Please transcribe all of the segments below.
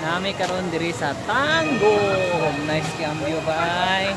Nami karon diri sa Tango. Nice cambio bye.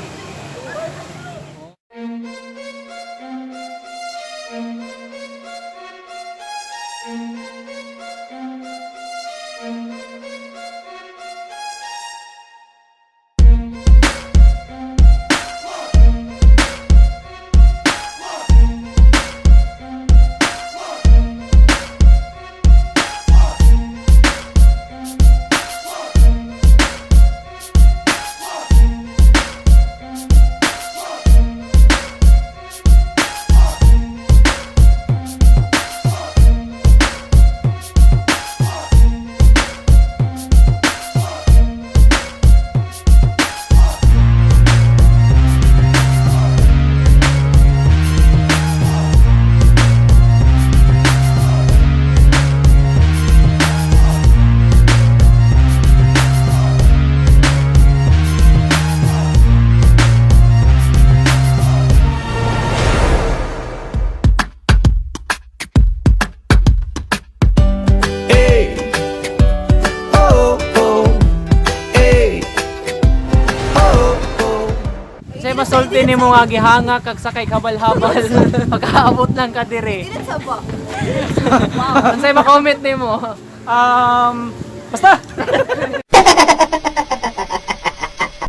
Say masulti nimo nga gihanga kag sakay habal-habal pagkaabot lang ka dire. Dili sa ba? Unsay ma-comment nimo? Basta!